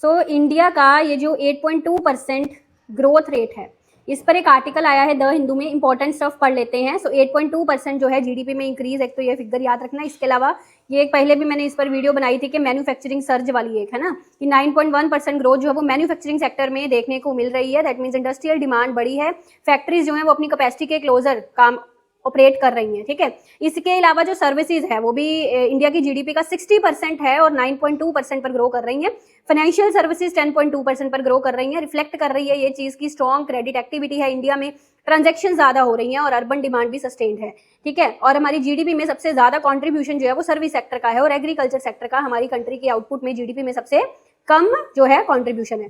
So India का ये जो 8.2% ग्रोथ रेट है, इस पर एक आर्टिकल आया है द हिंदू में, इंपॉर्टेंट स्टफ पढ़ लेते हैं। सो 8.2% जो है जीडीपी में इंक्रीज, एक तो ये फिगर याद रखना। इसके अलावा ये एक पहले भी मैंने इस पर वीडियो बनाई थी कि मैन्युफैक्चरिंग सर्ज वाली एक है ना, कि 9.1% ग्रोथ जो है वो मैन्युफैक्चरिंग सेक्टर में देखने को मिल रही है। दैट मीन्स इंडस्ट्रियल डिमांड बढ़ी है, फैक्ट्रीज जो है वो अपनी कैपेसिटी के क्लोजर काम ऑपरेट कर रही हैं, ठीक है। इसके अलावा जो सर्विसेज है वो भी इंडिया की जीडीपी का 60% है और 9.2% पर ग्रो कर रही हैं। फाइनेंशियल सर्विसेज 10.2% पर ग्रो कर रही हैं। रिफ्लेक्ट कर रही है ये चीज़ की स्ट्रॉन्ग क्रेडिट एक्टिविटी है इंडिया में, ट्रांजैक्शन ज़्यादा हो रही हैं और अर्बन डिमांड भी सस्टेन्ड है, ठीक है। और हमारी जीडीपी में सबसे ज़्यादा कॉन्ट्रीब्यूशन जो है वो सर्विस सेक्टर का है और एग्रीकल्चर सेक्टर का हमारी कंट्री की आउटपुट में जीडीपी में सबसे कम जो है कॉन्ट्रीब्यूशन है।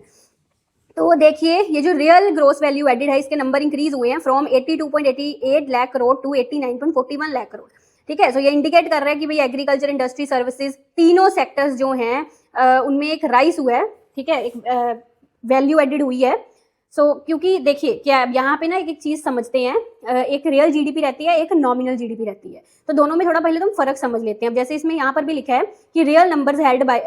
तो देखिए ये जो रियल ग्रोस वैल्यू एडेड है, इसके नंबर इंक्रीज हुए हैं फ्रॉम 82.88 लाख करोड़ टू 89.41 लाख करोड़, ठीक है। सो ये इंडिकेट कर रहा है कि भाई एग्रीकल्चर, इंडस्ट्री, सर्विसेज, तीनों सेक्टर्स जो हैं उनमें एक राइस हुआ है, ठीक है, एक वैल्यू एडेड हुई है। सो क्योंकि देखिए क्या यहाँ पे ना एक चीज़ समझते हैं, एक रियल जीडीपी रहती है, एक नॉमिनल जीडीपी रहती है। तो दोनों में थोड़ा पहले तुम फर्क समझ लेते हैं। अब जैसे इसमें यहाँ पर भी लिखा है कि real numbers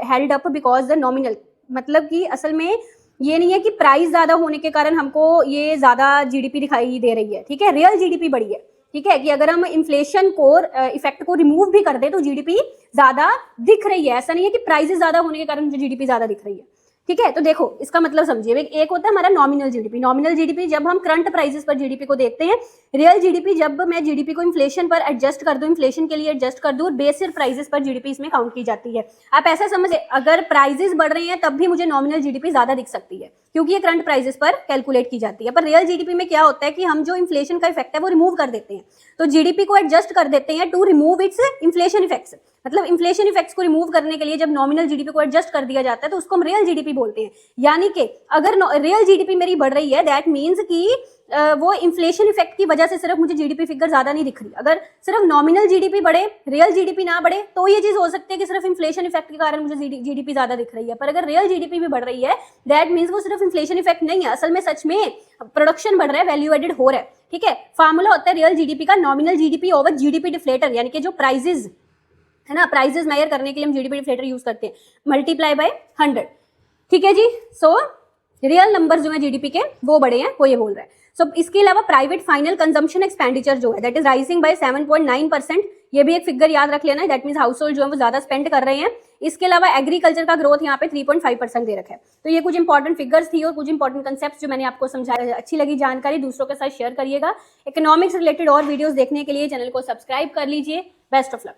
held up because the nominal, मतलब कि असल में ये नहीं है कि प्राइस ज्यादा होने के कारण हमको ये ज्यादा जीडीपी दिखाई दे रही है, ठीक है। रियल जीडीपी बढ़ी है, ठीक है, कि अगर हम इन्फ्लेशन को इफेक्ट को रिमूव भी कर दे तो जीडीपी ज्यादा दिख रही है। ऐसा नहीं है कि प्राइसेस ज्यादा होने के कारण मुझे जीडीपी ज्यादा दिख रही है, ठीक है। तो देखो इसका मतलब समझिए, एक होता है हमारा नॉमिनल जीडीपी। नॉमिनल जीडीपी जब हम करंट प्राइसेस पर जीडीपी को देखते हैं। रियल जीडीपी जब मैं जीडीपी को इन्फ्लेशन पर एडजस्ट कर दूं, इन्फ्लेशन के लिए एडजस्ट कर दूं और बेसिक प्राइसेस पर जीडीपी इसमें काउंट की जाती है। आप ऐसा समझिए, अगर प्राइसेस बढ़ रही हैं तब भी मुझे नॉमिनल जीडीपी ज्यादा दिख सकती है क्योंकि ये करंट प्राइसेस पर कैलकुलेट की जाती है। पर रियल जीडीपी में क्या होता है कि हम जो इन्फ्लेशन का इफेक्ट है वो रिमूव कर देते हैं, तो जीडीपी को एडजस्ट कर देते हैं to remove its inflation effects. मतलब इन्फ्लेशन इफेक्ट्स को रिमूव करने के लिए जब नॉमिनल जीडीपी को एडजस्ट कर दिया जाता है तो उसको हम रियल जीडीपी बोलते हैं। यानी कि अगर रियल जीडीपी मेरी बढ़ रही है, दैट मीन्स कि वो इन्फ्लेशन इफेक्ट की वजह से सिर्फ मुझे जीडीपी फिगर ज्यादा नहीं दिख रही। अगर सिर्फ नॉमिनल जीडीपी बढ़े, रियल जीडीपी ना बढ़े, तो ये चीज हो सकती है कि सिर्फ इन्फ्लेशन इफेक्ट के कारण मुझे जीडीपी ज्यादा दिख रही है। पर अगर रियल जीडीपी भी बढ़ रही है, दैट मीन्स वो सिर्फ इन्फ्लेशन इफेक्ट नहीं है, असल में सच में प्रोडक्शन बढ़ रहा है, वैल्यू एडेड हो रहा है, ठीक है। फार्मूला होता है रियल जीडीपी का nominal GDP over GDP deflator, यानी कि जो प्राइजेज है ना, प्राइजेस मेजर करने के लिए हम जीडीपी डिफ्लेटर यूज करते हैं, मल्टीप्लाई बाय 100, ठीक है जी। सो रियल नंबर्स जो है जीडीपी के वो बड़े हैं, वो ये बोल रहा है। सो इसके अलावा प्राइवेट फाइनल कंजम्पशन एक्सपेंडिचर जो है दैट इज राइजिंग बाय 7.9%, ये भी एक फिगर याद रख लेना, दैट मींस हाउस होल्ड जो है वो ज्यादा स्पेंड कर रहे हैं। इसके अलावा एग्रीकल्चर का ग्रोथ यहाँ पे 3.5% दे रखा है। तो ये कुछ इंपॉर्टेंट फिगर्स थी और कुछ इंपॉर्टेंट कंसेप्ट जो मैंने आपको समझाया। अच्छी लगी जानकारी, दूसरों के साथ शेयर करिएगा। इकोनॉमिक्स रिलेटेड और वीडियोस देखने के लिए चैनल को सब्सक्राइब कर लीजिए। Best of luck.